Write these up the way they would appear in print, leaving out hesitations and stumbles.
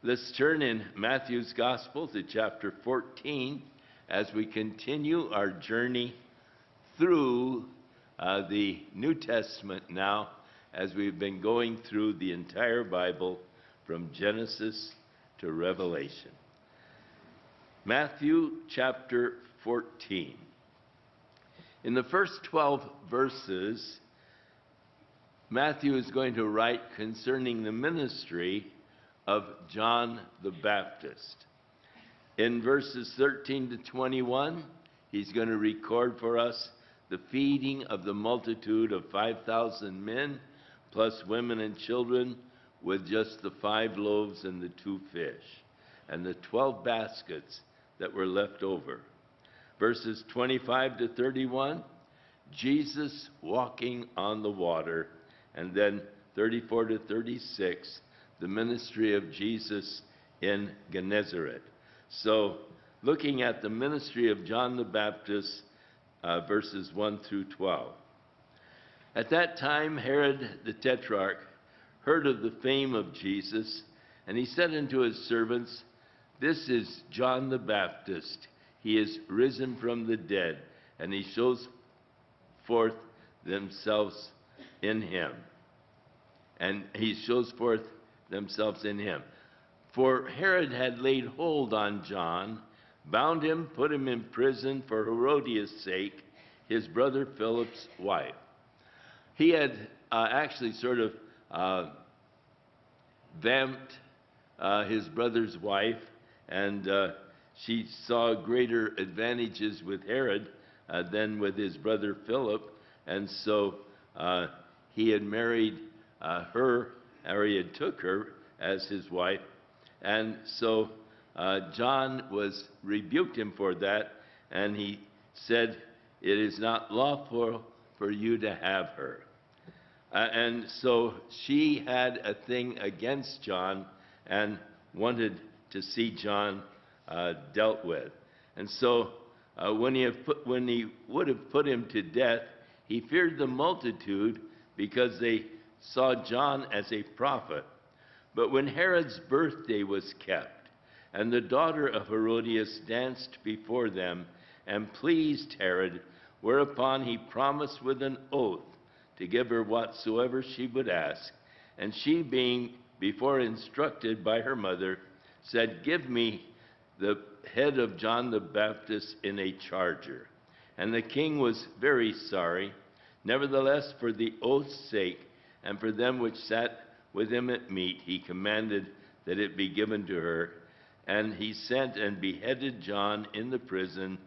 Let's turn in Matthew's Gospel to chapter 14 as we continue our journey through the New Testament now, as we've been going through the entire Bible from Genesis to Revelation. Matthew chapter 14. In the first 12 verses, Matthew is going to write concerning the ministry of John the Baptist. In verses 13 to 21, he's going to record for us the feeding of the multitude of 5,000 men, plus women and children, with just the 5 loaves and the 2 fish, and the 12 baskets that were left over. Verses 25 to 31, Jesus walking on the water, and then 34 to 36, the ministry of Jesus in Gennesaret. So, looking at the ministry of John the Baptist, verses 1 through 12. At that time, Herod the Tetrarch heard of the fame of Jesus, and he said unto his servants, "This is John the Baptist. He is risen from the dead, and he shows forth themselves in him." And he shows forth themselves in him. For Herod had laid hold on John, bound him, put him in prison for Herodias' sake, his brother Philip's wife. He had actually sort of vamped his brother's wife, and she saw greater advantages with Herod than with his brother Philip, and so he had married her, or he had took her as his wife, and so John rebuked him for that, and he said, "It is not lawful for you to have her." And so she had a thing against John and wanted to see John dealt with. And so when he would have put him to death, he feared the multitude because they saw John as a prophet. But when Herod's birthday was kept, and the daughter of Herodias danced before them and pleased Herod, whereupon he promised with an oath to give her whatsoever she would ask, and she, being before instructed by her mother, said, "Give me the head of John the Baptist in a charger." And the king was very sorry. Nevertheless, for the oath's sake, and for them which sat with him at meat, he commanded that it be given to her. And he sent and beheaded John in the prison,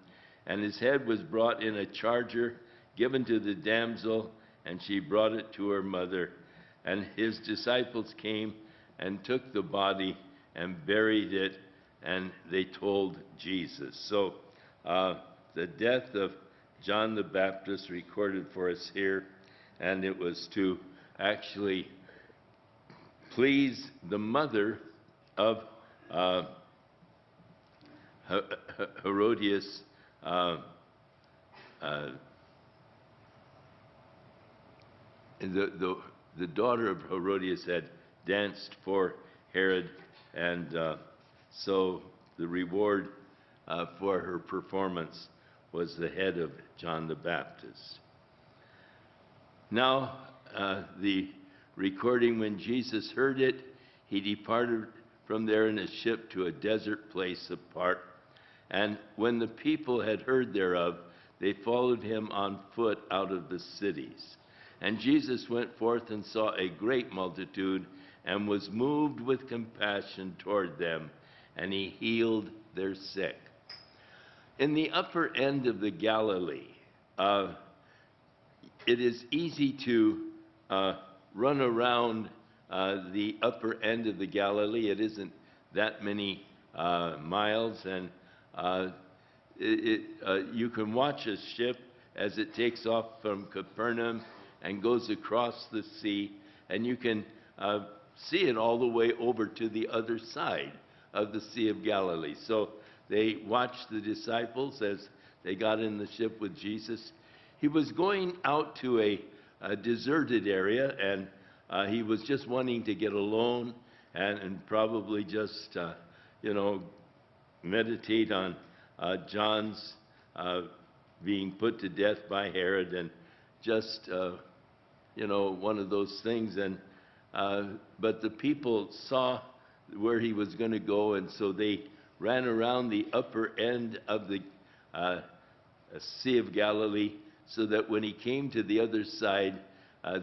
and his head was brought in a charger, given to the damsel, and she brought it to her mother. And his disciples came and took the body and buried it, and they told Jesus. So the death of John the Baptist recorded for us here, and it was to actually please the mother of Herodias, the daughter of Herodias had danced for Herod, and so the reward for her performance was the head of John the Baptist. Now, the recording, when Jesus heard it, he departed from there in a ship to a desert place apart. And when the people had heard thereof, they followed him on foot out of the cities. And Jesus went forth and saw a great multitude, and was moved with compassion toward them, and he healed their sick. In the upper end of the Galilee, it is easy to run around the upper end of the Galilee. It isn't that many miles, and you can watch a ship as it takes off from Capernaum and goes across the sea, and you can see it all the way over to the other side of the Sea of Galilee. So they watched the disciples as they got in the ship with Jesus. He was going out to a deserted area, and he was just wanting to get alone and probably just, you know, meditate on John's being put to death by Herod, and just, you know, one of those things. And but the people saw where he was going to go, and so they ran around the upper end of the Sea of Galilee, so that when he came to the other side,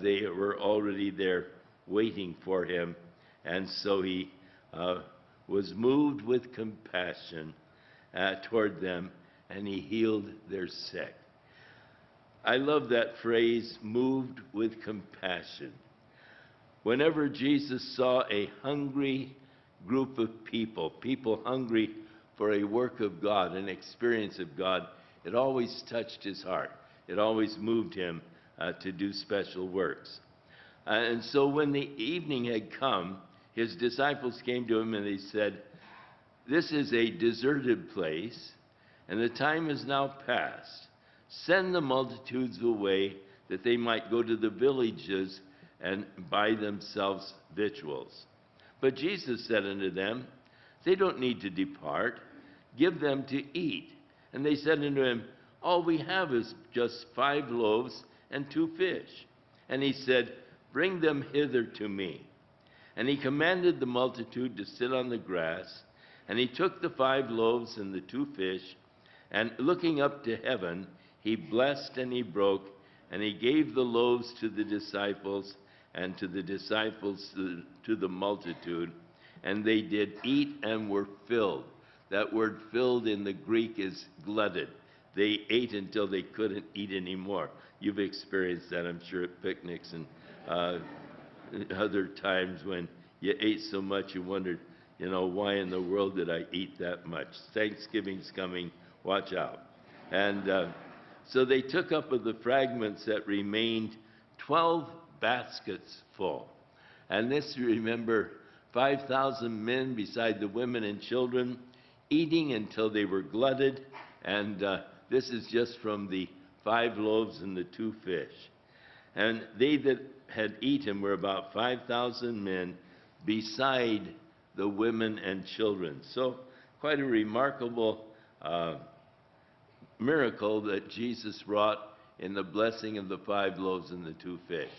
they were already there waiting for him. And so he was moved with compassion toward them, and he healed their sick. I love that phrase, moved with compassion. Whenever Jesus saw a hungry group of people, people hungry for a work of God, an experience of God, it always touched his heart. It always moved him to do special works. And so when the evening had come, his disciples came to him and they said, "This is a deserted place, and the time is now past. Send the multitudes away, that they might go to the villages and buy themselves victuals." But Jesus said unto them, "They don't need to depart. Give them to eat." And they said unto him, "All we have is just 5 loaves and 2 fish." And he said, "Bring them hither to me." And he commanded the multitude to sit on the grass. And he took the 5 loaves and the 2 fish, and looking up to heaven, he blessed and he broke, and he gave the loaves to the disciples, and to the disciples to the multitude. And they did eat and were filled. That word filled in the Greek is glutted. They ate until they couldn't eat anymore. You've experienced that, I'm sure, at picnics and other times when you ate so much you wondered, you know, why in the world did I eat that much? Thanksgiving's coming, watch out. And so they took up of the fragments that remained 12 baskets full. And this, you remember, 5,000 men beside the women and children, eating until they were glutted. And this is just from the 5 loaves and the 2 fish. And they that had eaten were about 5,000 men, beside the women and children. So quite a remarkable miracle that Jesus wrought in the blessing of the 5 loaves and the 2 fish.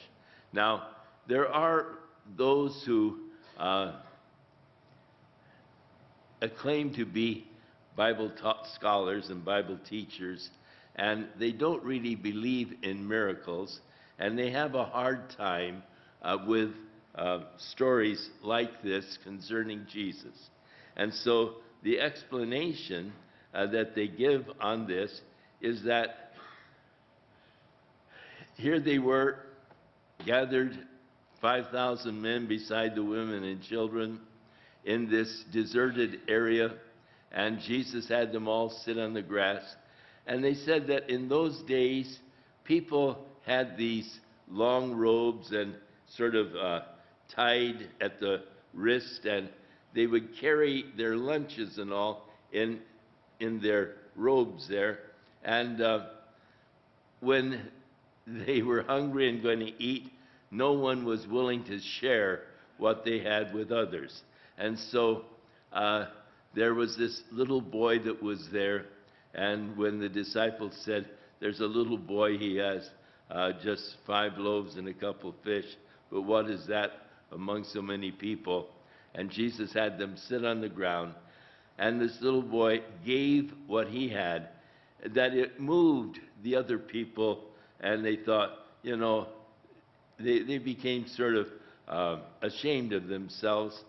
Now, there are those who claim to be Bible scholars and Bible teachers, and they don't really believe in miracles, and they have a hard time with stories like this concerning Jesus. And so the explanation that they give on this is that here they were, gathered 5,000 men beside the women and children in this deserted area, and Jesus had them all sit on the grass. And they said that in those days, people had these long robes and sort of tied at the wrist, and they would carry their lunches and all in their robes there. And when they were hungry and going to eat, no one was willing to share what they had with others. And so there was this little boy that was there, and when the disciples said, "There's a little boy, he has just 5 loaves and a couple of fish, but what is that among so many people?" And Jesus had them sit on the ground, and this little boy gave what he had, that it moved the other people, and they thought, you know, they became sort of ashamed of themselves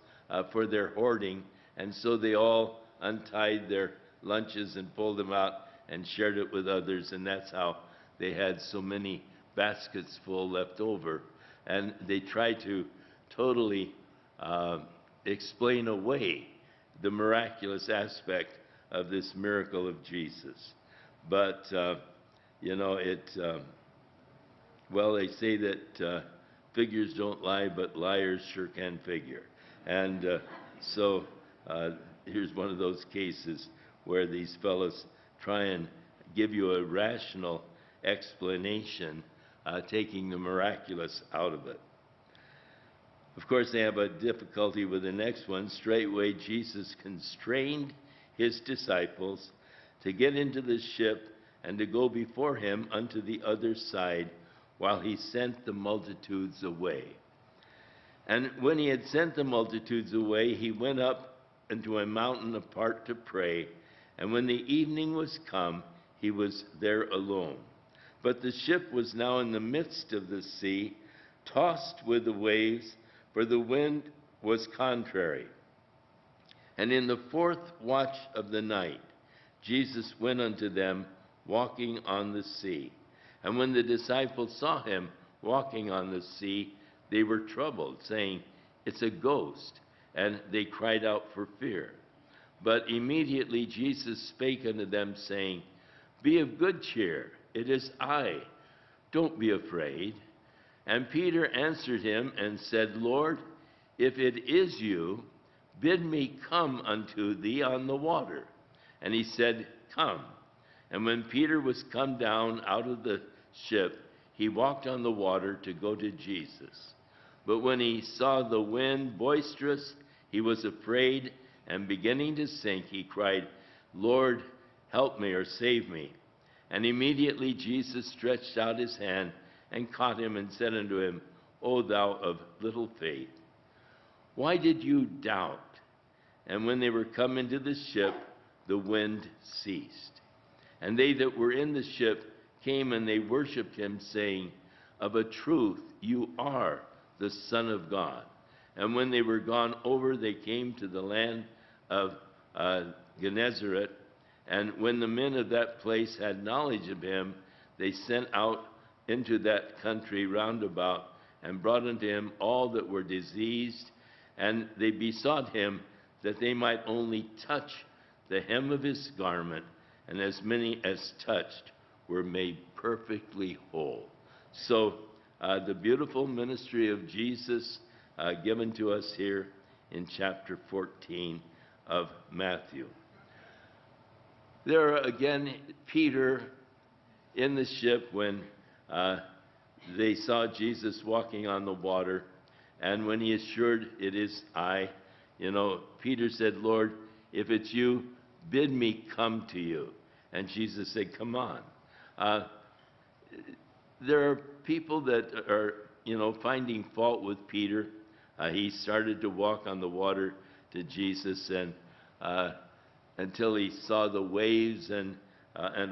for their hoarding, and so they all untied their lunches and pulled them out and shared it with others, and that's how they had so many baskets full left over. And they tried to totally explain away the miraculous aspect of this miracle of Jesus. But, you know, well, they say that figures don't lie, but liars sure can figure. And so here's one of those cases where these fellows try and give you a rational explanation, taking the miraculous out of it. Of course, they have a difficulty with the next one. Straightway, Jesus constrained his disciples to get into the ship and to go before him unto the other side, while he sent the multitudes away. And when he had sent the multitudes away, he went up into a mountain apart to pray. And when the evening was come, he was there alone. But the ship was now in the midst of the sea, tossed with the waves, for the wind was contrary. And in the fourth watch of the night, Jesus went unto them, walking on the sea. And when the disciples saw him walking on the sea, they were troubled, saying, It's a ghost. And they cried out for fear. But immediately Jesus spake unto them, saying, Be of good cheer, it is I. Don't be afraid. And Peter answered him and said, Lord, if it is you, bid me come unto thee on the water. And he said, Come. And when Peter was come down out of the ship, he walked on the water to go to Jesus. But when he saw the wind boisterous, he was afraid, and beginning to sink, he cried, Lord, help me or save me. And immediately Jesus stretched out his hand and caught him and said unto him, O thou of little faith, why did you doubt? And when they were come into the ship, the wind ceased. And they that were in the ship came and they worshipped him, saying, Of a truth you are the Son of God. And when they were gone over, they came to the land of Gennesaret. And when the men of that place had knowledge of him, they sent out into that country round about, and brought unto him all that were diseased, and they besought him that they might only touch the hem of his garment, and as many as touched were made perfectly whole. So the beautiful ministry of Jesus given to us here in chapter 14 of Matthew. There are again Peter in the ship when they saw Jesus walking on the water, and when he assured, It is I, Peter said, Lord, if it's you, bid me come to you. And Jesus said, come on. There are people that are, finding fault with Peter. He started to walk on the water to Jesus, and until he saw the waves and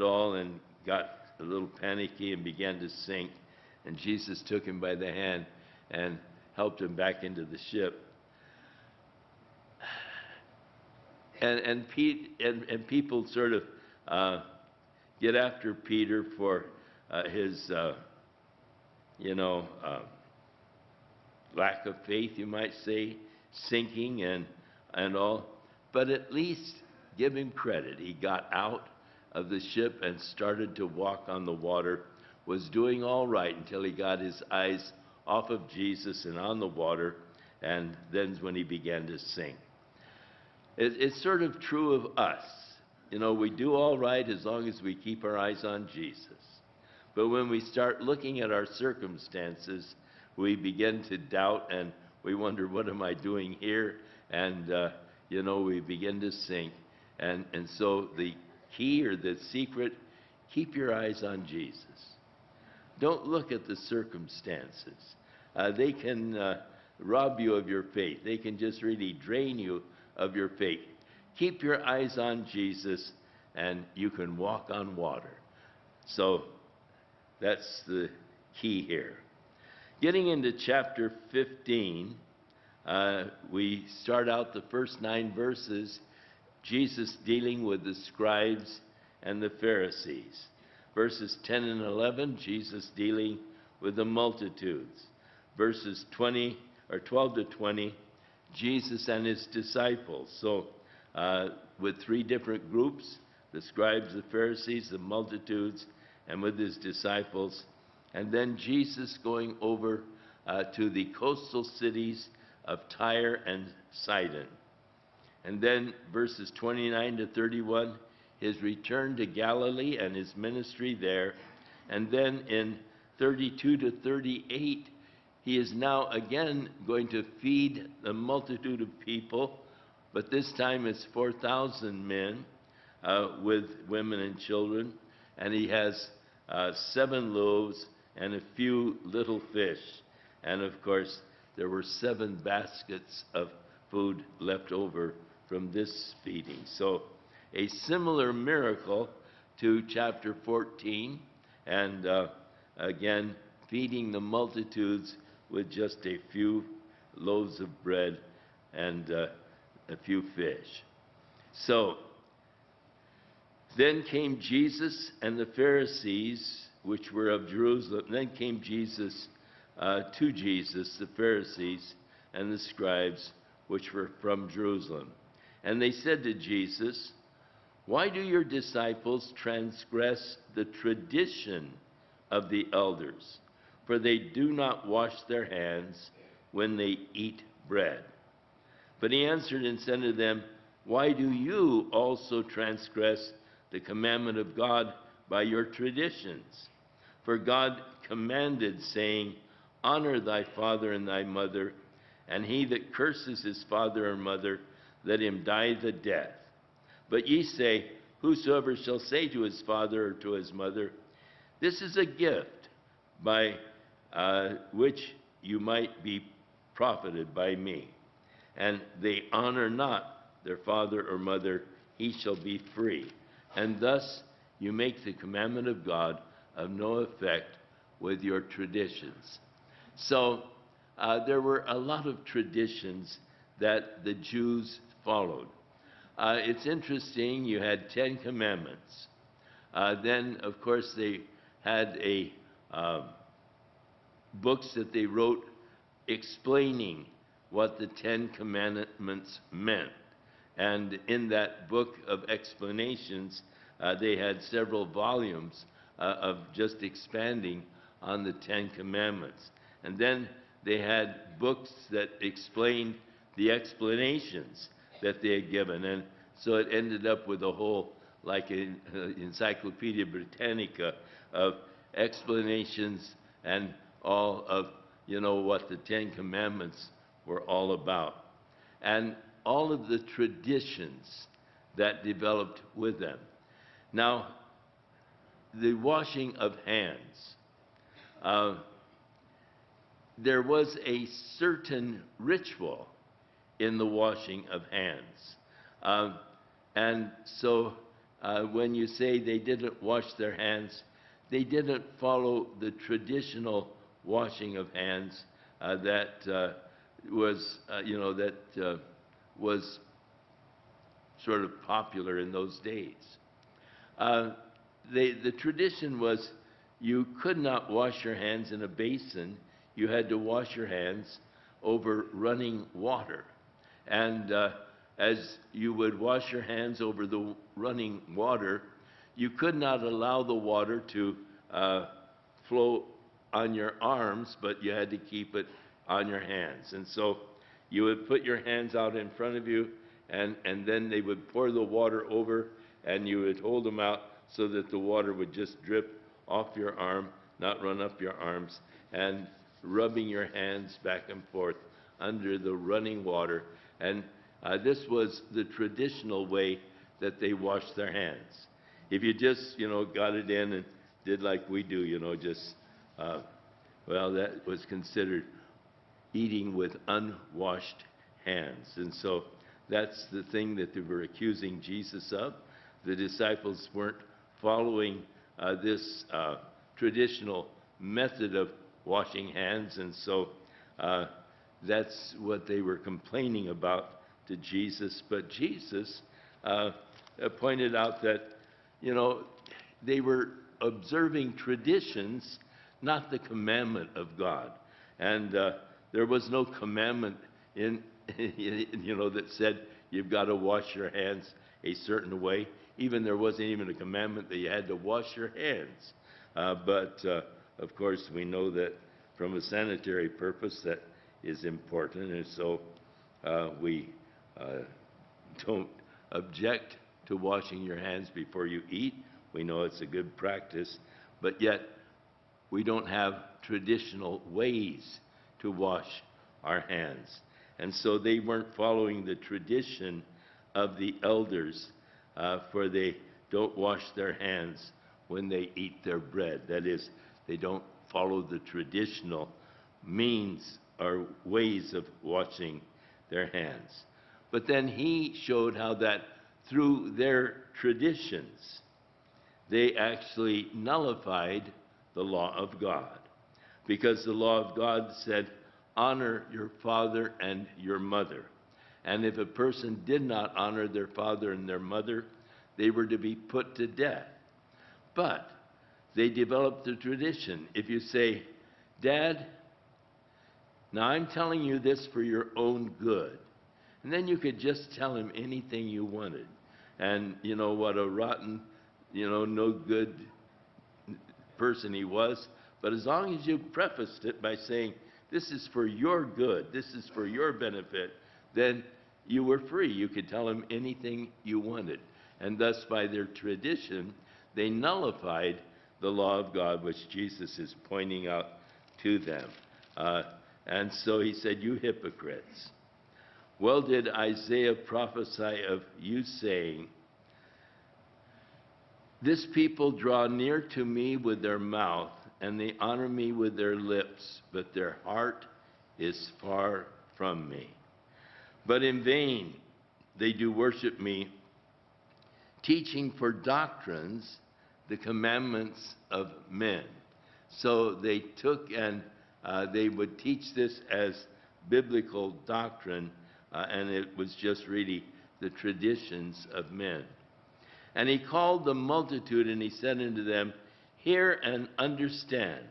all, and got a little panicky and began to sink. And Jesus took him by the hand and helped him back into the ship. And people sort of get after Peter for his, lack of faith, you might say, sinking and all. But at least give him credit. He got out of the ship and started to walk on the water, was doing all right until he got his eyes off of Jesus and on the water, and then when he began to sink. It's sort of true of us. We do all right as long as we keep our eyes on Jesus. But when we start looking at our circumstances, we begin to doubt, and we wonder, what am I doing here? And, we begin to sink. And so the key or the secret, keep your eyes on Jesus. Don't look at the circumstances. They can rob you of your faith. They can just really drain you of your faith. Keep your eyes on Jesus, and you can walk on water. So that's the key here. Getting into chapter 15, we start out the first 9 verses, Jesus dealing with the scribes and the Pharisees. Verses 10 and 11, Jesus dealing with the multitudes. Verses 12 to 20, Jesus and his disciples. So with 3 different groups, the scribes, the Pharisees, the multitudes, and with his disciples. And then Jesus going over to the coastal cities of Tyre and Sidon. And then verses 29 to 31, his return to Galilee and his ministry there. And then in 32 to 38, he is now again going to feed the multitude of people, but this time it's 4,000 men with women and children, and he has 7 loaves and a few little fish. And of course, there were 7 baskets of food left over from this feeding. So a similar miracle to chapter 14, and again, feeding the multitudes with just a few loaves of bread and a few fish. So then came Jesus and the Pharisees, which were of Jerusalem. Then came Jesus to Jesus, the Pharisees and the scribes, which were from Jerusalem. And they said to Jesus, "Why do your disciples transgress the tradition of the elders? For they do not wash their hands when they eat bread." But he answered and said to them, "Why do you also transgress the commandment of God by your traditions? For God commanded, saying, 'Honor thy father and thy mother,' and he that curses his father or mother, let him die the death. But ye say, Whosoever shall say to his father or to his mother, This is a gift by which you might be profited by me, and they honor not their father or mother, he shall be free. And thus you make the commandment of God of no effect with your traditions." So there were a lot of traditions that the Jews followed. It's interesting, you had 10 commandments. Then, of course, they had books that they wrote explaining what the 10 commandments meant. And in that book of explanations, they had several volumes of just expanding on the 10 commandments. And then they had books that explained the explanations that they had given. And so it ended up with a whole, like an Encyclopedia Britannica of explanations and all of, what the 10 Commandments were all about. And all of the traditions that developed with them. Now, the washing of hands. There was a certain ritual in the washing of hands. And so when you say they didn't wash their hands, they didn't follow the traditional washing of hands that was sort of popular in those days. The tradition was you could not wash your hands in a basin. You had to wash your hands over running water. And as you would wash your hands over the running water, you could not allow the water to flow on your arms, but you had to keep it on your hands. And so you would put your hands out in front of you, and then they would pour the water over, and you would hold them out so that the water would just drip off your arm, not run up your arms, and rubbing your hands back and forth under the running water. And this was the traditional way that they washed their hands. If you just, got it in and did like we do, that was considered eating with unwashed hands. And so that's the thing that they were accusing Jesus of. The disciples weren't following this traditional method of washing hands, and so that's what they were complaining about to Jesus. But Jesus pointed out that, they were observing traditions, not the commandment of God. And there was no commandment in that said you've got to wash your hands a certain way. Even there wasn't even a commandment that you had to wash your hands. But of course, we know that from a sanitary purpose that is important, and so we don't object to washing your hands before you eat. We know it's a good practice, but yet we don't have traditional ways to wash our hands. And so they weren't following the tradition of the elders, for they don't wash their hands when they eat their bread. That is, they don't follow the traditional means or ways of washing their hands. But then he showed how that through their traditions, they actually nullified the law of God. Because the law of God said, honor your father and your mother. And if a person did not honor their father and their mother, they were to be put to death. But they developed the tradition. If you say, Dad, now I'm telling you this for your own good. And then you could just tell him anything you wanted. And you know what a rotten, no good person he was. But as long as you prefaced it by saying, this is for your good, this is for your benefit, then you were free. You could tell him anything you wanted. And thus, by their tradition, they nullified the law of God, which Jesus is pointing out to them. And so he said, you hypocrites. Well did Isaiah prophesy of you, saying, this people draw near to me with their mouth, and they honor me with their lips, but their heart is far from me. But in vain they do worship me, teaching for doctrines the commandments of men. So they took and they would teach this as biblical doctrine, and it was just really the traditions of men. And he called the multitude, and he said unto them, hear and understand.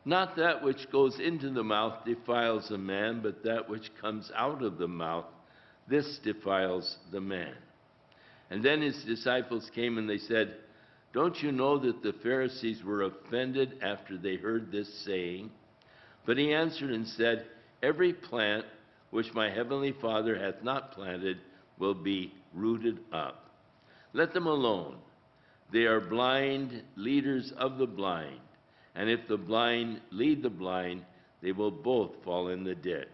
Not that which goes into the mouth defiles a man, but that which comes out of the mouth, this defiles the man. And then his disciples came and they said, don't you know that the Pharisees were offended after they heard this saying? But he answered and said, every plant which my heavenly Father hath not planted will be rooted up. Let them alone. They are blind leaders of the blind. And if the blind lead the blind, they will both fall in the ditch.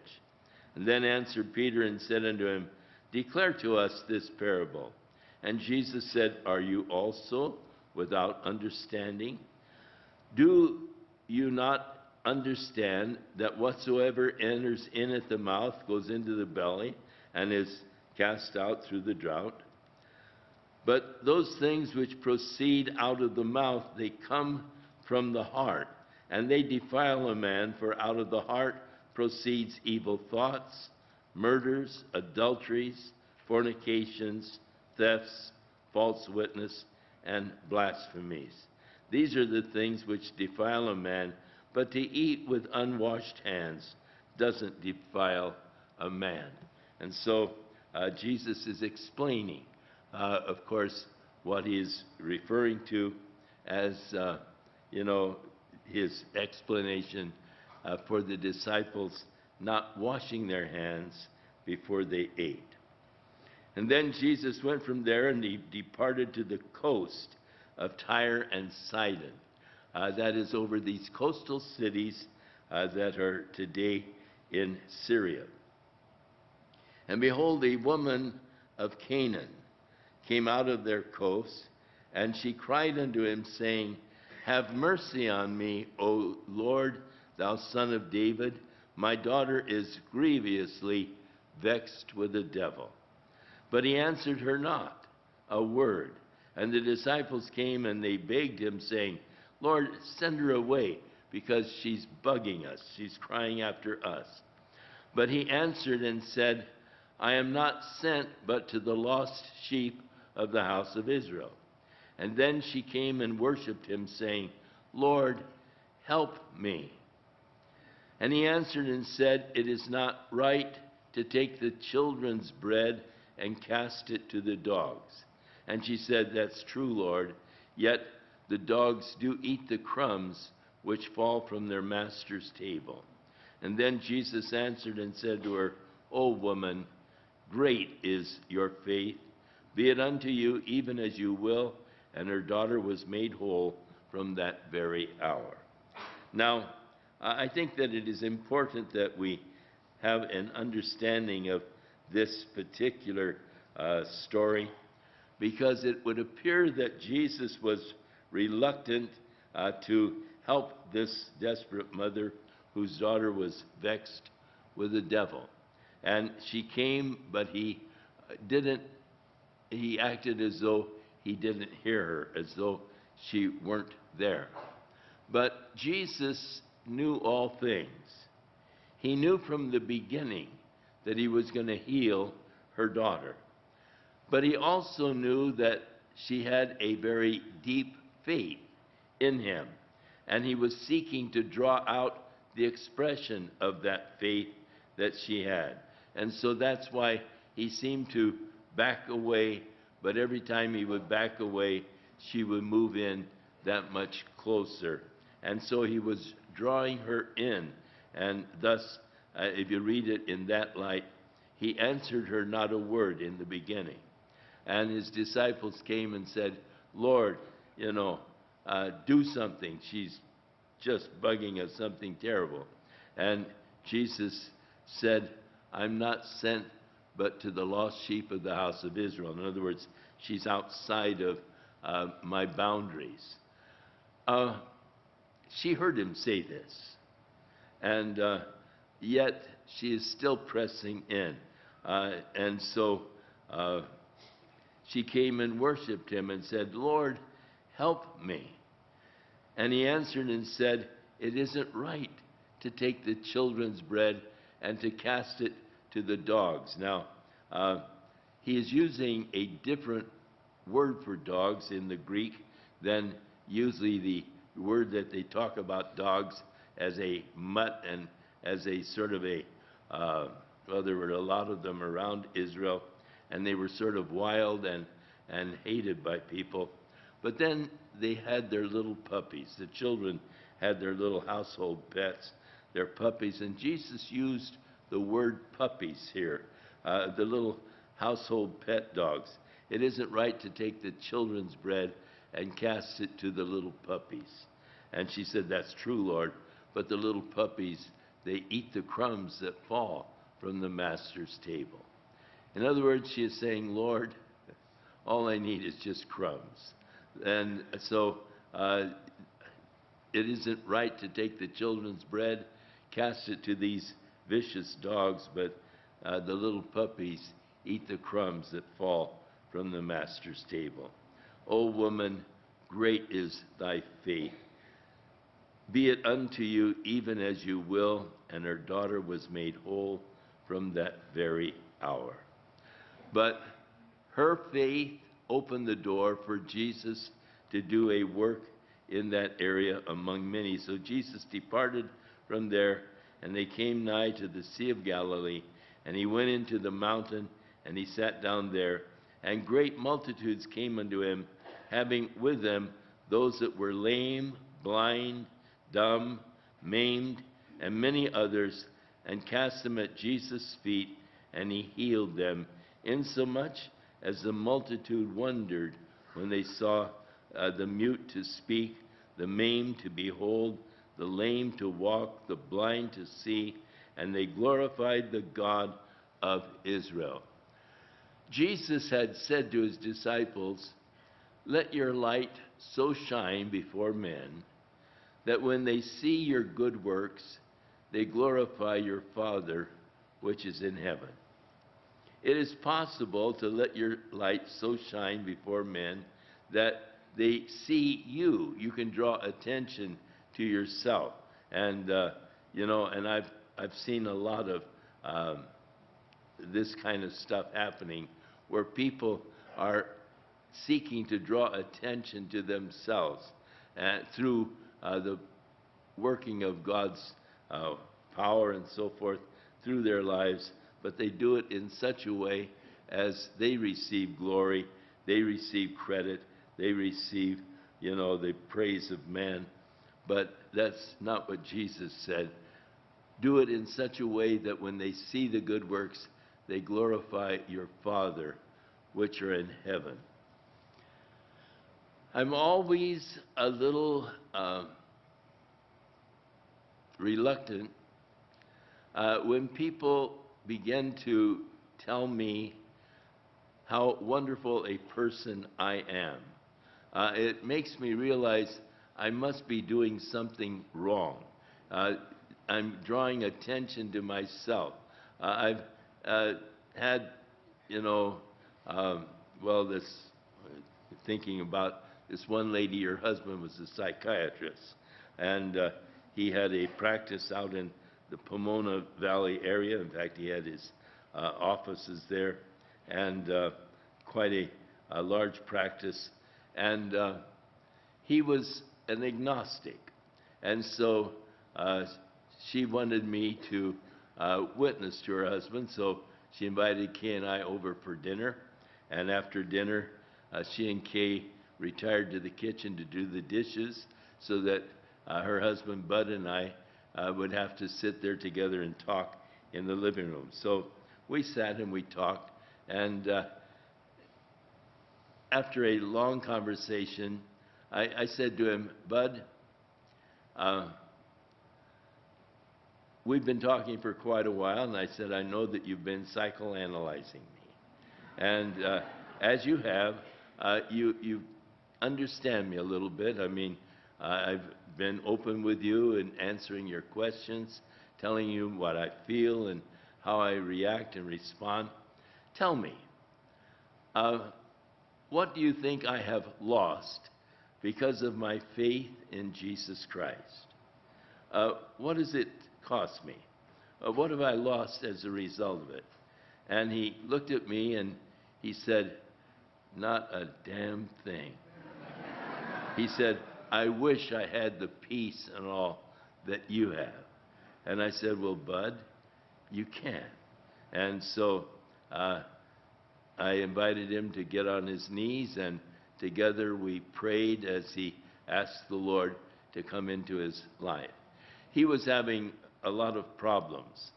And then answered Peter and said unto him, declare to us this parable. And Jesus said, are you also without understanding? Do you not understand that whatsoever enters in at the mouth goes into the belly and is cast out through the draught? But those things which proceed out of the mouth, they come from the heart, and they defile a man, for out of the heart proceeds evil thoughts, murders, adulteries, fornications, thefts, false witness, and blasphemies. These are the things which defile a man, but to eat with unwashed hands doesn't defile a man. And so Jesus is explaining, of course, what he is referring to as, his explanation for the disciples not washing their hands before they ate. And then Jesus went from there and he departed to the coast of Tyre and Sidon. That is over these coastal cities that are today in Syria. And behold, a woman of Canaan came out of their coast, and she cried unto him, saying, have mercy on me, O Lord, thou son of David. My daughter is grievously vexed with the devil. But he answered her not a word. And the disciples came and they begged him, saying, Lord, send her away, because she's bugging us. She's crying after us. But he answered and said, I am not sent but to the lost sheep of the house of Israel. And then she came and worshipped him, saying, Lord, help me. And he answered and said, it is not right to take the children's bread and cast it to the dogs. And she said, that's true, Lord, yet the dogs do eat the crumbs which fall from their master's table. And then Jesus answered and said to her, O woman, great is your faith. Be it unto you even as you will. And her daughter was made whole from that very hour. Now, I think that it is important that we have an understanding of this particular story, because it would appear that Jesus was reluctant to help this desperate mother whose daughter was vexed with the devil. And she came, but he acted as though he didn't hear her, as though she weren't there. But Jesus knew all things. He knew from the beginning that he was going to heal her daughter. But he also knew that she had a very deep faith in him, and he was seeking to draw out the expression of that faith that she had. And so that's why he seemed to back away, but every time he would back away, she would move in that much closer. And so he was drawing her in, and thus, if you read it in that light, he answered her not a word in the beginning. And his disciples came and said, Lord, do something. She's just bugging us something terrible. And Jesus said, I'm not sent but to the lost sheep of the house of Israel. In other words, she's outside of my boundaries. She heard him say this, and yet she is still pressing in. And so she came and worshiped him and said, Lord, help me. And he answered and said, it isn't right to take the children's bread and to cast it to the dogs. Now, he is using a different word for dogs in the Greek than usually the word that they talk about dogs as a mutt and as a sort of a, well, there were a lot of them around Israel, and they were sort of wild and hated by people. But then they had their little puppies. The children had their little household pets, their puppies, and Jesus used the word puppies here, the little household pet dogs. It isn't right to take the children's bread and cast it to the little puppies. And she said, that's true, Lord, but the little puppies, they eat the crumbs that fall from the master's table. In other words, she is saying, Lord, all I need is just crumbs. And so it isn't right to take the children's bread, cast it to these vicious dogs, but the little puppies eat the crumbs that fall from the master's table. O woman, great is thy faith. Be it unto you even as you will. And her daughter was made whole from that very hour. But her faith opened the door for Jesus to do a work in that area among many. So Jesus departed from there, and they came nigh to the Sea of Galilee, and he went into the mountain, and he sat down there. And great multitudes came unto him, having with them those that were lame, blind, dumb, maimed, and many others, and cast them at Jesus' feet, and he healed them, insomuch as the multitude wondered when they saw the mute to speak, the maimed to behold, the lame to walk, the blind to see, and they glorified the God of Israel. Jesus had said to his disciples, let your light so shine before men that when they see your good works, they glorify your Father which is in heaven. It is possible to let your light so shine before men that they see you. You can draw attention to yourself. And, and I've seen a lot of this kind of stuff happening where people are seeking to draw attention to themselves through the working of God's power and so forth through their lives, but they do it in such a way as they receive glory, they receive credit, they receive, the praise of man. But that's not what Jesus said. Do it in such a way that when they see the good works, they glorify your Father, which are in heaven. I'm always a little reluctant when people begin to tell me how wonderful a person I am. It makes me realize I must be doing something wrong. I'm drawing attention to myself. I've had, thinking about this one lady, her husband was a psychiatrist, and he had a practice out in the Pomona Valley area. In fact, he had his offices there, and quite a large practice. And he was an agnostic, and so she wanted me to witness to her husband, so she invited Kay and I over for dinner, and after dinner, she and Kay retired to the kitchen to do the dishes so that her husband Bud and I would have to sit there together and talk in the living room. So we sat and we talked, and after a long conversation, I said to him, Bud, we've been talking for quite a while, and I said, I know that you've been psychoanalyzing me. And as you have, you understand me a little bit. I mean, I've been open with you and answering your questions, telling you what I feel and how I react and respond. Tell me, what do you think I have lost because of my faith in Jesus Christ? What does it cost me? What have I lost as a result of it? And he looked at me and he said, not a damn thing. He said, I wish I had the peace and all that you have. And I said, well, Bud, you can. And so I invited him to get on his knees, and together we prayed as he asked the Lord to come into his life. He was having a lot of problems,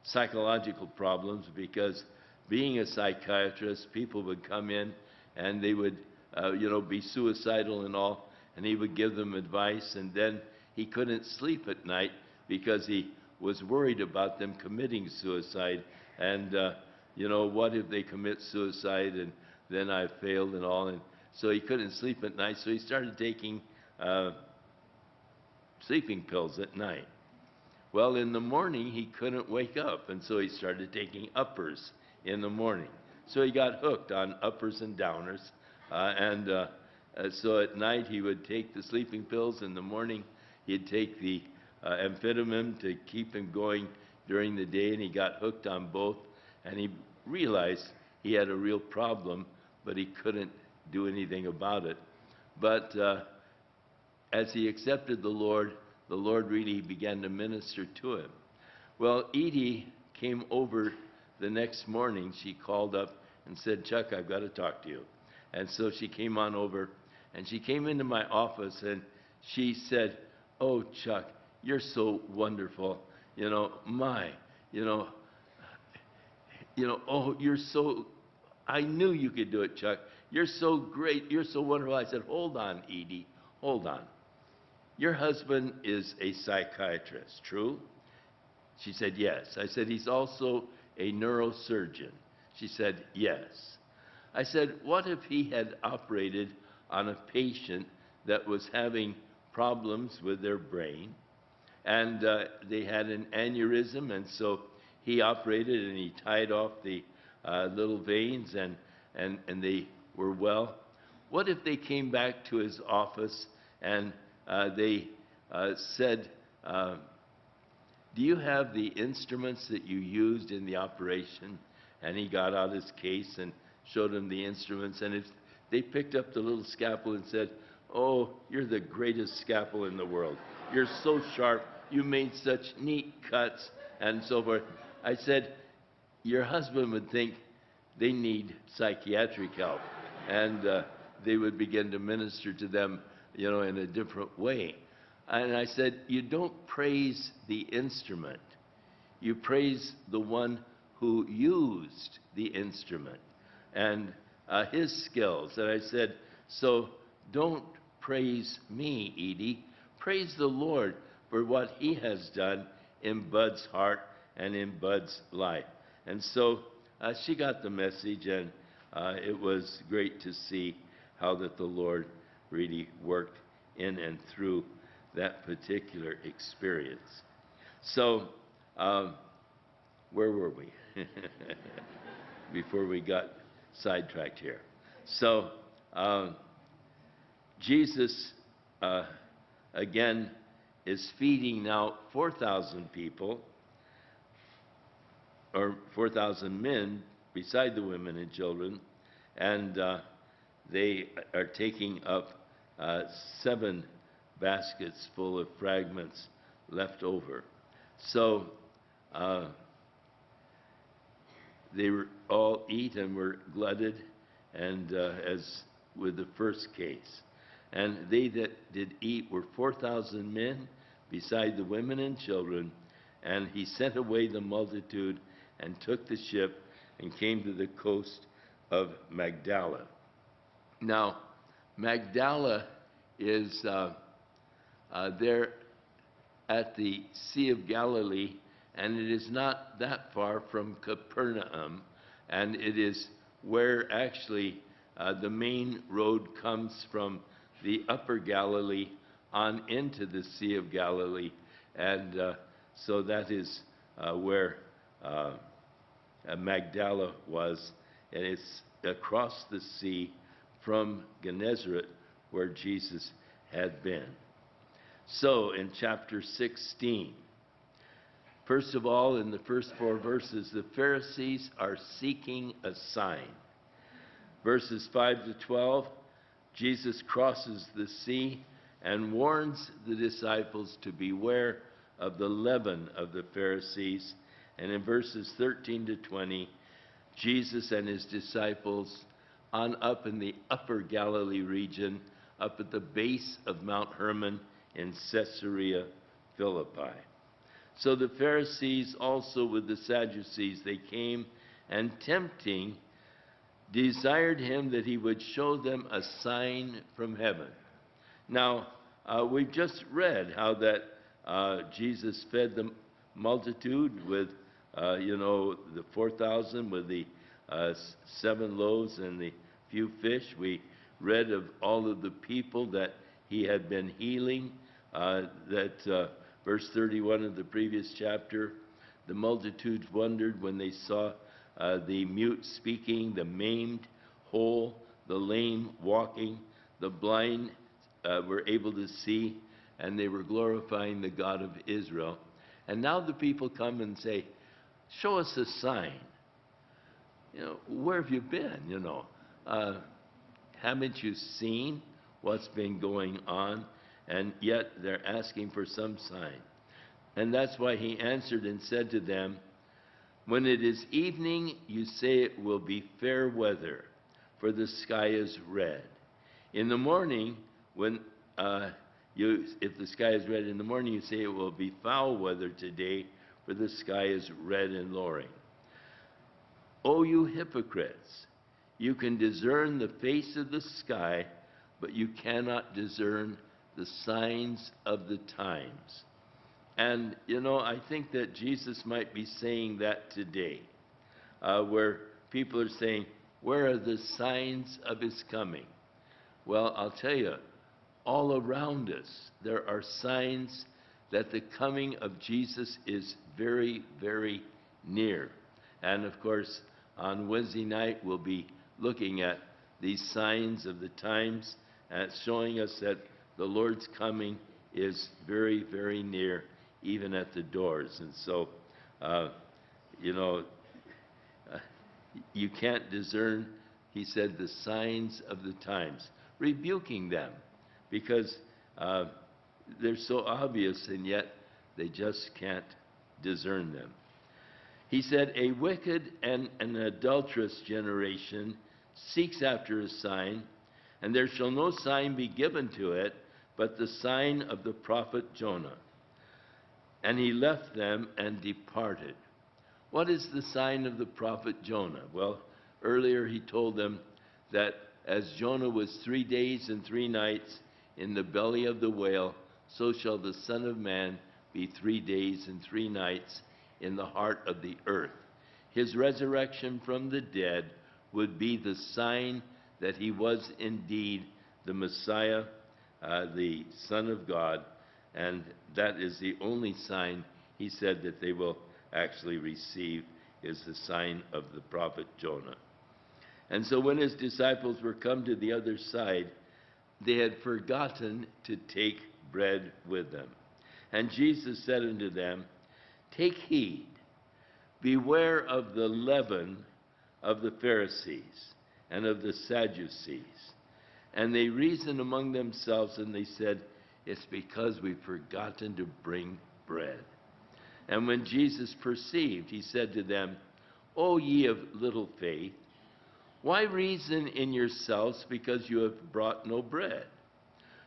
psychological problems, because being a psychiatrist, people would come in and they would, be suicidal and all, and he would give them advice, and then he couldn't sleep at night because he was worried about them committing suicide, and what if they commit suicide and then I failed and all, and so he couldn't sleep at night, so he started taking sleeping pills at night. Well, in the morning, he couldn't wake up, and so he started taking uppers in the morning. So he got hooked on uppers and downers, so at night he would take the sleeping pills. In the morning, he'd take the amphetamine to keep him going during the day, and he got hooked on both, and he realized he had a real problem, but he couldn't do anything about it. But as he accepted the Lord really began to minister to him. Well, Edie came over the next morning. She called up and said, Chuck, I've got to talk to you. And so she came on over, and she came into my office, and she said, oh, Chuck, you're so wonderful. You're so, I knew you could do it, Chuck. You're so great. You're so wonderful. I said, hold on, Edie, hold on. Your husband is a psychiatrist, true? She said, yes. I said, he's also a neurosurgeon. She said, yes. I said, what if he had operated on a patient that was having problems with their brain, and they had an aneurysm, and so he operated and he tied off the little veins, and they were well? What if they came back to his office and they said, do you have the instruments that you used in the operation? And he got out his case and showed them the instruments, and they picked up the little scalpel and said, oh, you're the greatest scalpel in the world. You're so sharp. You made such neat cuts and so forth. I said, your husband would think they need psychiatric help, and they would begin to minister to them, in a different way. And I said, you don't praise the instrument. You praise the one who used the instrument and his skills. And I said, so don't praise me, Edie. Praise the Lord for what he has done in Bud's heart and in Bud's life. And so she got the message, and it was great to see how that the Lord really worked in and through that particular experience. So, where were we? Before we got sidetracked here. So, Jesus, again, is feeding now 4,000 people, or 4,000 men, beside the women and children, and they are taking up 7 baskets full of fragments left over. So they were all eat and were glutted, and as with the first case. And they that did eat were 4,000 men, beside the women and children. And he sent away the multitude, and took the ship, and came to the coast of Magdala. Now, Magdala is there at the Sea of Galilee, and it is not that far from Capernaum, and it is where actually the main road comes from the upper Galilee on into the Sea of Galilee, and so that is where Magdala was, and it's across the sea from Gennesaret, where Jesus had been. So in chapter 16, first of all, in the first 4 verses, the Pharisees are seeking a sign. Verses 5 to 12, Jesus crosses the sea and warns the disciples to beware of the leaven of the Pharisees. And in verses 13 to 20, Jesus and his disciples on up in the upper Galilee region, up at the base of Mount Hermon in Caesarea Philippi. So the Pharisees also with the Sadducees, they came, and tempting, desired him that he would show them a sign from heaven. Now, we've just read how that Jesus fed the multitude with, the 4,000 with the 7 loaves and the few fish. We read of all of the people that he had been healing, verse 31 of the previous chapter, the multitudes wondered when they saw the mute speaking, the maimed whole, the lame walking, the blind were able to see, and they were glorifying the God of Israel. And now the people come and say, show us a sign. Where have you been? Haven't you seen what's been going on? And yet they're asking for some sign. And that's why he answered and said to them, when it is evening, you say it will be fair weather, for the sky is red. In the morning, when if the sky is red in the morning, you say it will be foul weather today, for the sky is red and lowering. O you hypocrites, you can discern the face of the sky, but you cannot discern the signs of the times. And, I think that Jesus might be saying that today, where people are saying, where are the signs of his coming? Well, I'll tell you, all around us, there are signs that the coming of Jesus is very, very near. And, of course, on Wednesday night, we'll be looking at these signs of the times, and showing us that the Lord's coming is very, very near, even at the doors. And so, you can't discern, he said, the signs of the times, rebuking them, because they're so obvious, and yet they just can't discern them. He said, a wicked and an adulterous generation seeks after a sign, and there shall no sign be given to it, but the sign of the prophet Jonah. And he left them and departed. What is the sign of the prophet Jonah? Well, earlier he told them that as Jonah was 3 days and 3 nights in the belly of the whale, so shall the Son of Man be 3 days and 3 nights in the heart of the earth. His resurrection from the dead would be the sign that he was indeed the Messiah, the Son of God, and that is the only sign he said that they will actually receive, is the sign of the prophet Jonah. And so when his disciples were come to the other side, they had forgotten to take bread with them. And Jesus said unto them, Take heed, beware of the leaven of the Pharisees and of the Sadducees. And they reasoned among themselves, and they said, It's because we've forgotten to bring bread. And when Jesus perceived, he said to them, O ye of little faith, why reason in yourselves because you have brought no bread?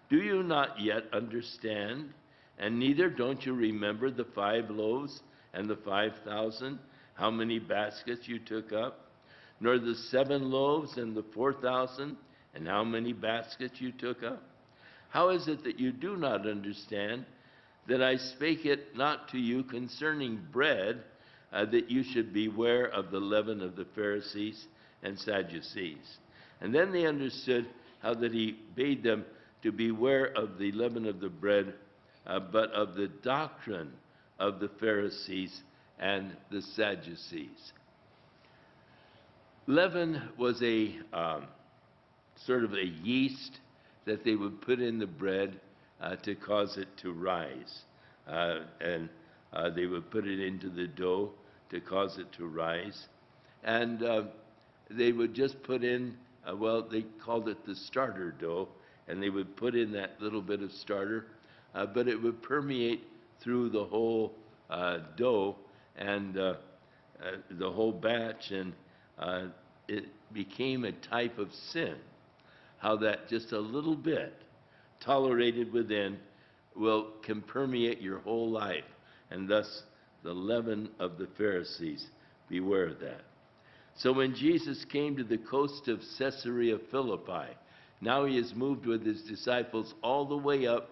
Do you not yet understand? And neither don't you remember the 5 loaves and the 5,000, how many baskets you took up? Nor the 7 loaves and the 4,000, and how many baskets you took up? How is it that you do not understand that I spake it not to you concerning bread, that you should beware of the leaven of the Pharisees and Sadducees? And then they understood how that he bade them to beware of the leaven of the bread, but of the doctrine of the Pharisees and the Sadducees. Leaven was a sort of a yeast that they would put in the bread to cause it to rise. And they would put it into the dough to cause it to rise. And they would just put in, they called it the starter dough, and they would put in that little bit of starter, but it would permeate through the whole dough and the whole batch, and it became a type of sin. How that just a little bit tolerated within can permeate your whole life, and thus the leaven of the Pharisees. Beware of that. So when Jesus came to the coast of Caesarea Philippi, now he has moved with his disciples all the way up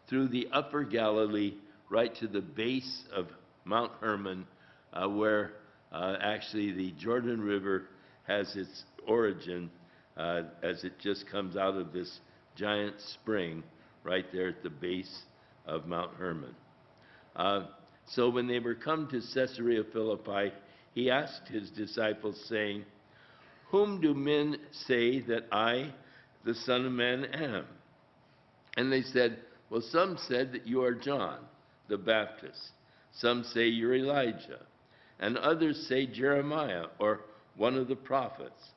through the upper Galilee, right to the base of Mount Hermon, where actually the Jordan River has its origin, as it just comes out of this giant spring right there at the base of Mount Hermon. So when they were come to Caesarea Philippi, he asked his disciples, saying, Whom do men say that I, the Son of Man, am? And they said, Well, some said that you are John the Baptist. Some say you're Elijah. And others say Jeremiah, or one of the prophets.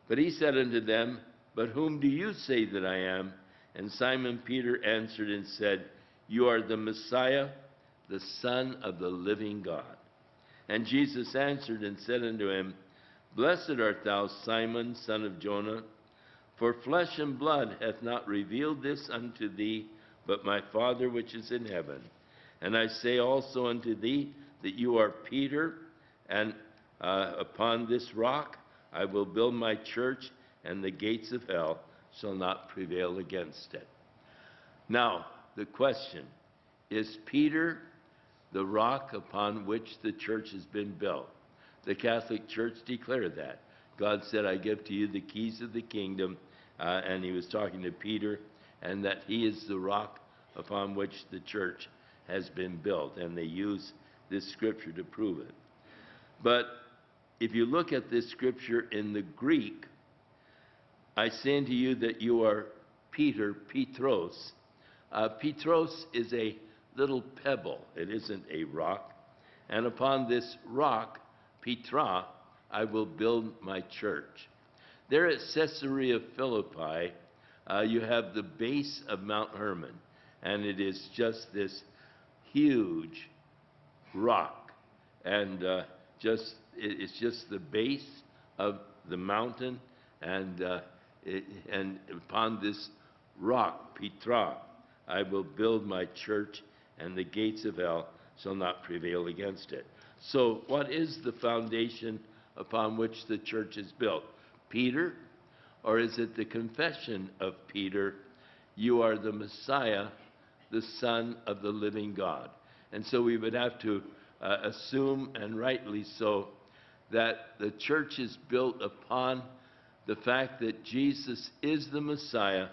But he said unto them, But whom do you say that I am? And Simon Peter answered and said, You are the Messiah, the Son of the living God. And Jesus answered and said unto him, Blessed art thou, Simon, son of Jonah, for flesh and blood hath not revealed this unto thee, but my Father which is in heaven. And I say also unto thee that you are Peter, and upon this rock I will build my church, and the gates of hell shall not prevail against it. Now, the question, is Peter the rock upon which the church has been built? The Catholic Church declared that. God said, I give to you the keys of the kingdom, and he was talking to Peter, and that he is the rock upon which the church has been built, and they use this scripture to prove it. But if you look at this scripture in the Greek, I say unto you that you are Peter, Petros. Petros is a little pebble. It isn't a rock. And upon this rock, Petra, I will build my church. There at Caesarea Philippi, you have the base of Mount Hermon, and it is just this huge rock. And it's just the base of the mountain, and upon this rock, Petra, I will build my church, and the gates of hell shall not prevail against it. So what is the foundation upon which the church is built? Peter? Or is it the confession of Peter, you are the Messiah, the Son of the living God. And so we would have to assume, and rightly so, that the church is built upon the fact that Jesus is the Messiah,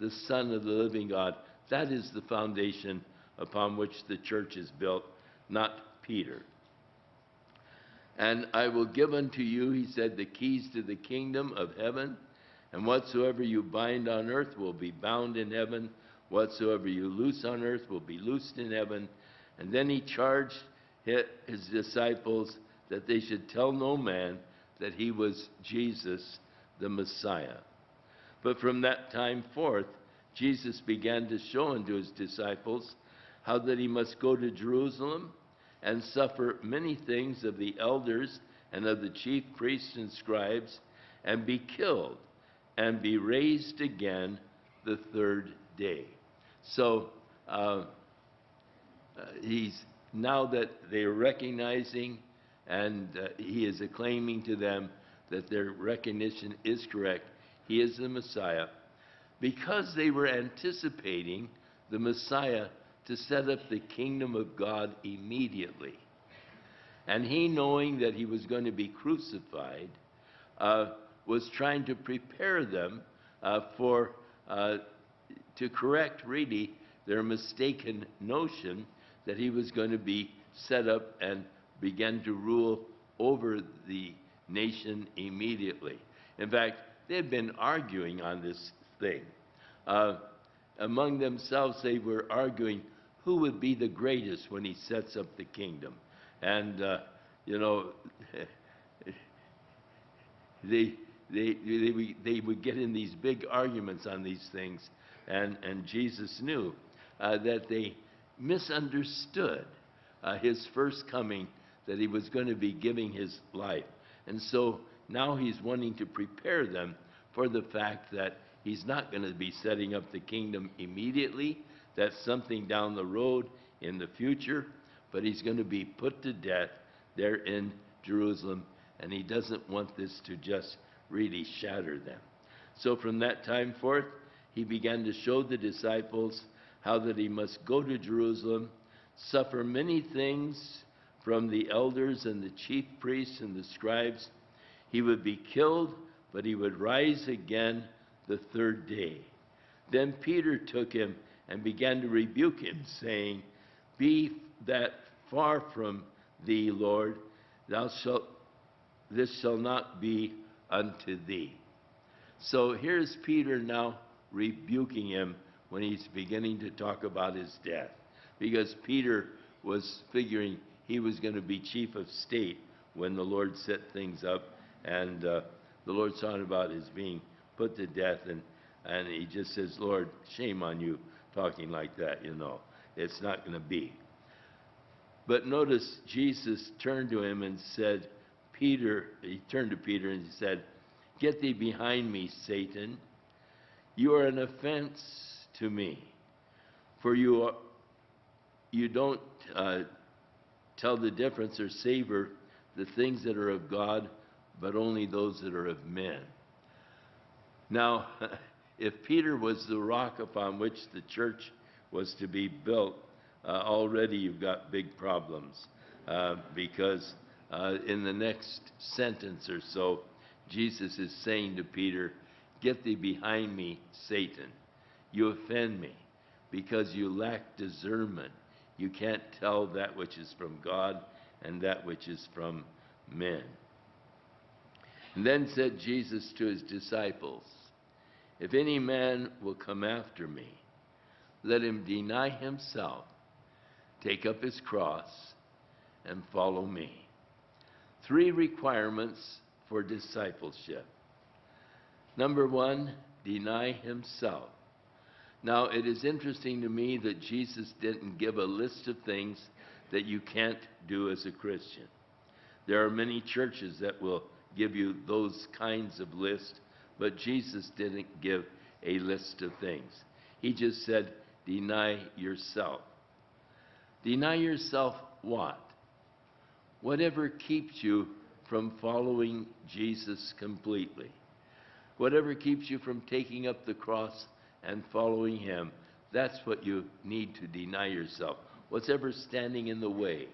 the Son of the living God. That is the foundation upon which the church is built, not Peter. And I will give unto you, he said, the keys to the kingdom of heaven, and whatsoever you bind on earth will be bound in heaven, whatsoever you loose on earth will be loosed in heaven. And then he charged his disciples that they should tell no man that he was Jesus, the Messiah. But from that time forth, Jesus began to show unto his disciples how that he must go to Jerusalem and suffer many things of the elders and of the chief priests and scribes, and be killed, and be raised again the third day. So he's, now that they're recognizing, and he is acclaiming to them that their recognition is correct, he is the Messiah, because they were anticipating the Messiah to set up the kingdom of God immediately. And he, knowing that he was going to be crucified, was trying to prepare them to correct, really, their mistaken notion that he was going to be set up and begin to rule over the nation immediately. In fact, they had been arguing on this thing. Among themselves, they were arguing who would be the greatest when he sets up the kingdom. And, they would get in these big arguments on these things. And Jesus knew that they misunderstood his first coming, that he was going to be giving his life. And so now he's wanting to prepare them for the fact that he's not going to be setting up the kingdom immediately. That's something down the road in the future. But he's going to be put to death there in Jerusalem. And he doesn't want this to just really shatter them. So from that time forth, he began to show the disciples how that he must go to Jerusalem, suffer many things from the elders and the chief priests and the scribes. He would be killed, but he would rise again the third day. Then Peter took him and began to rebuke him, saying, Be that far from thee, Lord, this shall not be unto thee. So here's Peter now rebuking him when he's beginning to talk about his death, because Peter was figuring he was going to be chief of state when the Lord set things up, and the Lord's talking about his being put to death, and he just says, Lord, shame on you talking like that, it's not going to be. But notice Jesus turned to him and said, he turned to Peter and he said, Get thee behind me, Satan. You are an offense to me, for you don't tell the difference or savor the things that are of God, but only those that are of men. Now, if Peter was the rock upon which the church was to be built, already you've got big problems, because in the next sentence or so, Jesus is saying to Peter, Get thee behind me, Satan. You offend me because you lack discernment. You can't tell that which is from God and that which is from men. And then said Jesus to his disciples, If any man will come after me, let him deny himself, take up his cross, and follow me. 3 requirements for discipleship. Number 1, deny himself. Now, it is interesting to me that Jesus didn't give a list of things that you can't do as a Christian. There are many churches that will give you those kinds of lists, but Jesus didn't give a list of things. He just said, deny yourself. Deny yourself what? Whatever keeps you from following Jesus completely. Whatever keeps you from taking up the cross and following him, That's what you need to deny yourself. What's ever standing in the way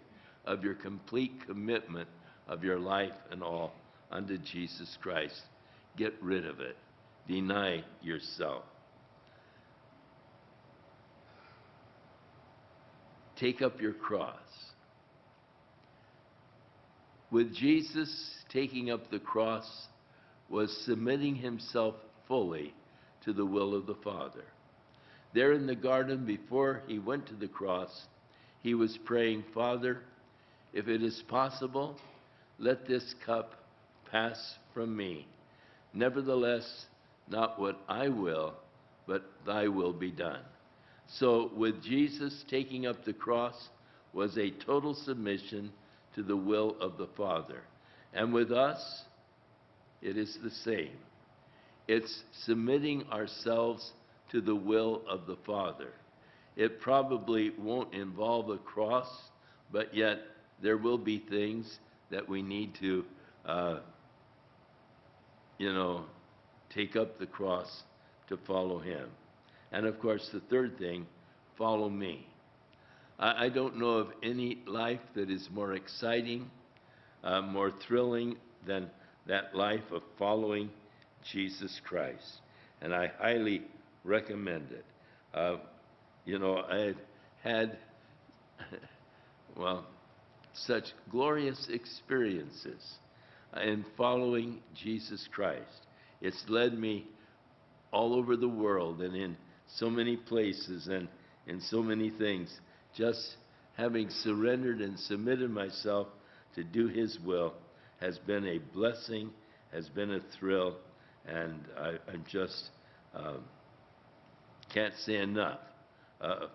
of your complete commitment of your life and all unto Jesus Christ, get rid of it. Deny yourself. Take up your cross. With Jesus, taking up the cross was submitting himself fully to the will of the Father. There in the garden, before he went to the cross, he was praying, Father, if it is possible, let this cup pass from me. Nevertheless, not what I will, but thy will be done. So with Jesus, taking up the cross was a total submission to the will of the Father. And with us, it is the same. It's submitting ourselves to the will of the Father. It probably won't involve a cross, but yet there will be things that we need to, take up the cross to follow him. And of course, the third thing, follow me. I don't know of any life that is more exciting, more thrilling than that life of following Jesus Christ. And I highly recommend it. I've had, such glorious experiences in following Jesus Christ. It's led me all over the world and in so many places and in so many things. Just having surrendered and submitted myself to do his will has been a blessing, has been a thrill, and I just can't say enough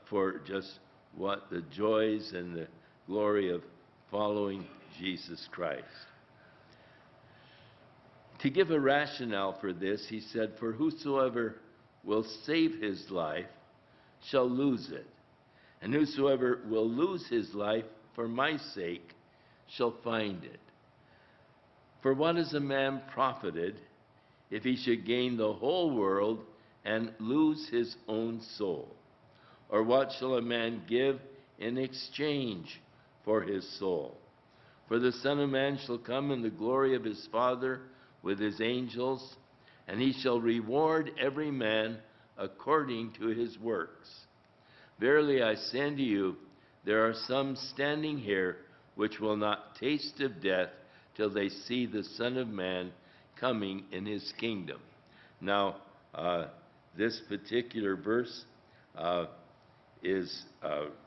for just what the joys and the glory of following Jesus Christ. To give a rationale for this, he said, for whosoever will save his life shall lose it, and whosoever will lose his life for my sake shall find it. For what is a man profited if he should gain the whole world and lose his own soul? Or what shall a man give in exchange for his soul? For the Son of Man shall come in the glory of his Father with his angels, and he shall reward every man according to his works. Verily I say unto you, there are some standing here which will not taste of death till they see the Son of Man coming in his kingdom. Now, this particular verse is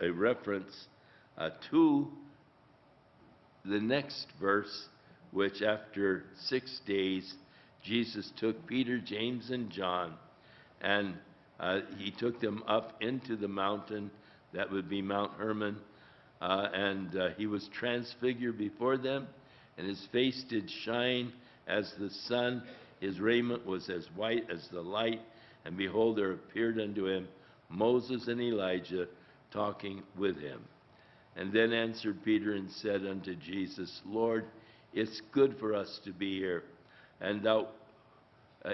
a reference to the next verse, which after 6 days, Jesus took Peter, James, and John, and he took them up into the mountain, that would be Mount Hermon, and he was transfigured before them, and his face did shine as the sun. His raiment was as white as the light, and behold, there appeared unto him Moses and Elijah talking with him. And then answered Peter and said unto Jesus, Lord, it's good for us to be here, and thou,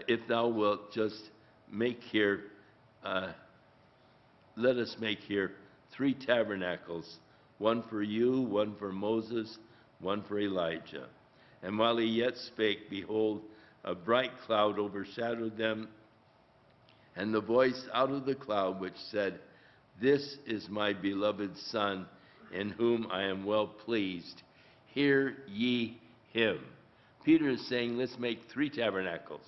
if thou wilt just make here, let us make here 3 tabernacles, one for you, one for Moses, one for Elijah. And while he yet spake, behold, a bright cloud overshadowed them, and the voice out of the cloud which said, This is my beloved Son, in whom I am well pleased. Hear ye him. Peter is saying, let's make 3 tabernacles.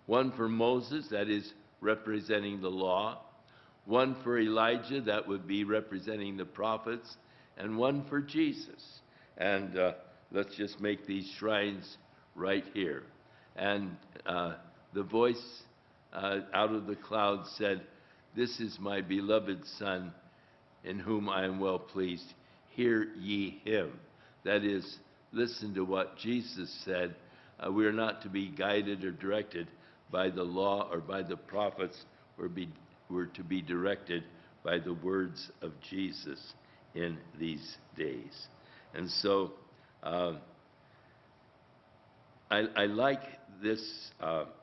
One for Moses, that is representing the law. One for Elijah, that would be representing the prophets. And one for Jesus. And let's just make these shrines right here. And the voice out of the cloud said, This is my beloved Son, in whom I am well pleased. Hear ye him. That is, listen to what Jesus said. We are not to be guided or directed by the law or by the prophets. We're to be directed by the words of Jesus in these days. And so I like this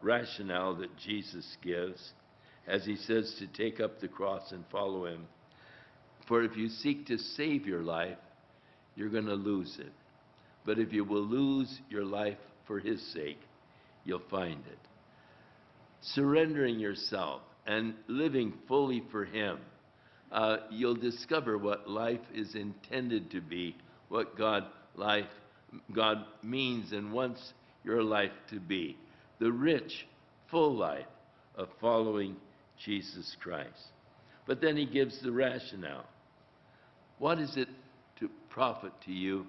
rationale that Jesus gives. as he says to take up the cross and follow him. For if you seek to save your life, you're going to lose it. But if you will lose your life for his sake, you'll find it. Surrendering yourself and living fully for him, you'll discover what life is intended to be, what God means and wants your life to be. The rich, full life of following Jesus Christ. But then he gives the rationale. What is it to profit to you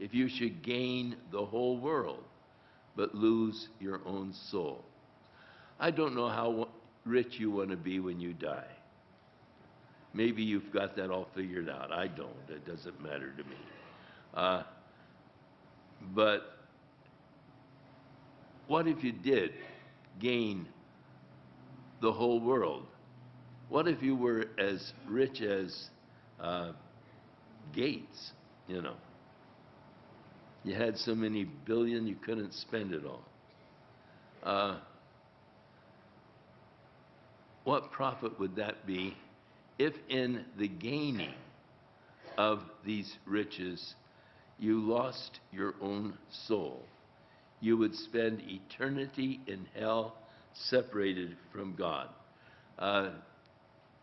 if you should gain the whole world but lose your own soul? I don't know how rich you want to be when you die. Maybe you've got that all figured out. I don't. It doesn't matter to me. But what if you did gain the whole world? What if you were as rich as Gates, you know? You had so many billion you couldn't spend it all. What profit would that be if in the gaining of these riches you lost your own soul? You would spend eternity in hell separated from God.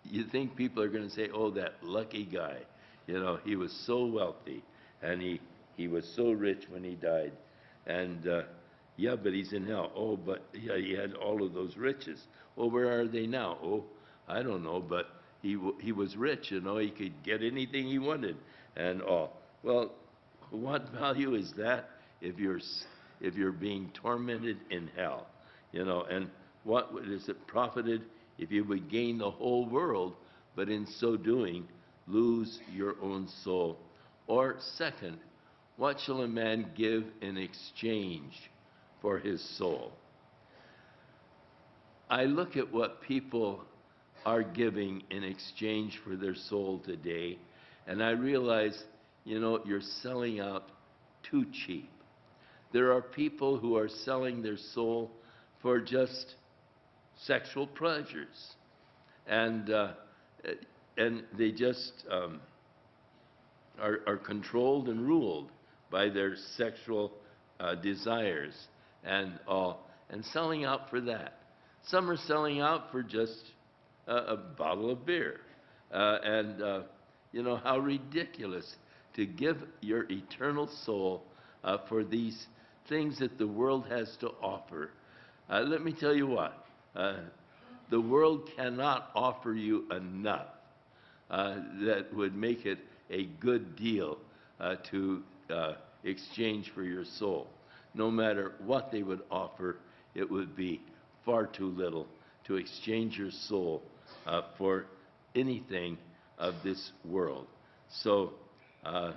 You think people are going to say, oh, that lucky guy, you know, he was so wealthy and he was so rich when he died. And yeah, but he's in hell. Oh, but yeah, he had all of those riches. Well, where are they now? Oh, I don't know, but he was rich, you know, he could get anything he wanted and all. Well, what value is that if you're being tormented in hell, you know? And what is it profited if you would gain the whole world, but in so doing lose your own soul? Or second, what shall a man give in exchange for his soul? I look at what people are giving in exchange for their soul today, and I realize, you know, you're selling out too cheap. There are people who are selling their soul for just sexual pleasures, and they just are controlled and ruled by their sexual desires and all, and selling out for that. Some are selling out for just a bottle of beer, you know, how ridiculous to give your eternal soul for these things that the world has to offer. Let me tell you what, the world cannot offer you enough that would make it a good deal to exchange for your soul. No matter what they would offer, it would be far too little to exchange your soul for anything of this world. So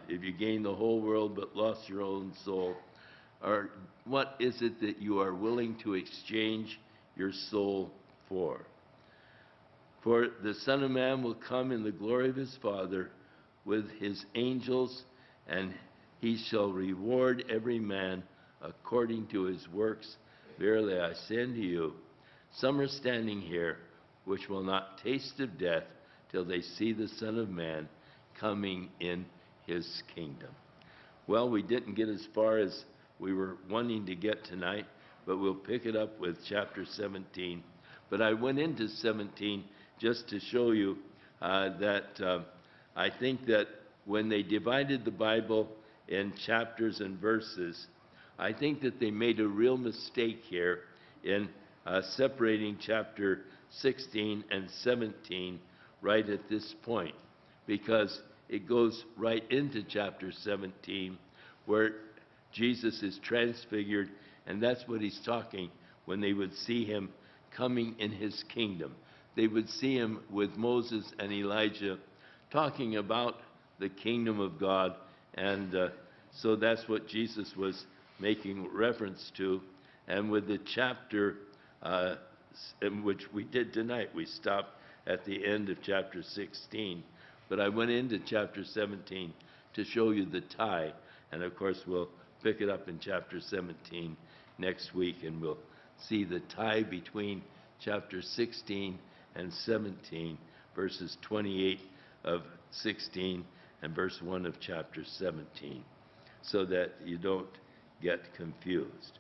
if you gain the whole world but lost your own soul, or what is it that you are willing to exchange your soul for? For the Son of Man will come in the glory of his Father with his angels, and he shall reward every man according to his works. Verily I say unto you, some are standing here which will not taste of death till they see the Son of Man coming in his kingdom. Well, we didn't get as far as we were wanting to get tonight, but we'll pick it up with chapter 17. But I went into 17 just to show you that I think that when they divided the Bible in chapters and verses, I think that they made a real mistake here in separating chapter 16 and 17 right at this point, because it goes right into chapter 17 where Jesus is transfigured, and that's what he's talking when they would see him coming in his kingdom. They would see him with Moses and Elijah talking about the kingdom of God, and so that's what Jesus was making reference to. And with the chapter in which we did tonight, we stopped at the end of chapter 16, but I went into chapter 17 to show you the tie, and of course we'll pick it up in chapter 17 next week, and we'll see the tie between chapter 16 and 17, verses 28 of 16 and verse 1 of chapter 17, so that you don't get confused.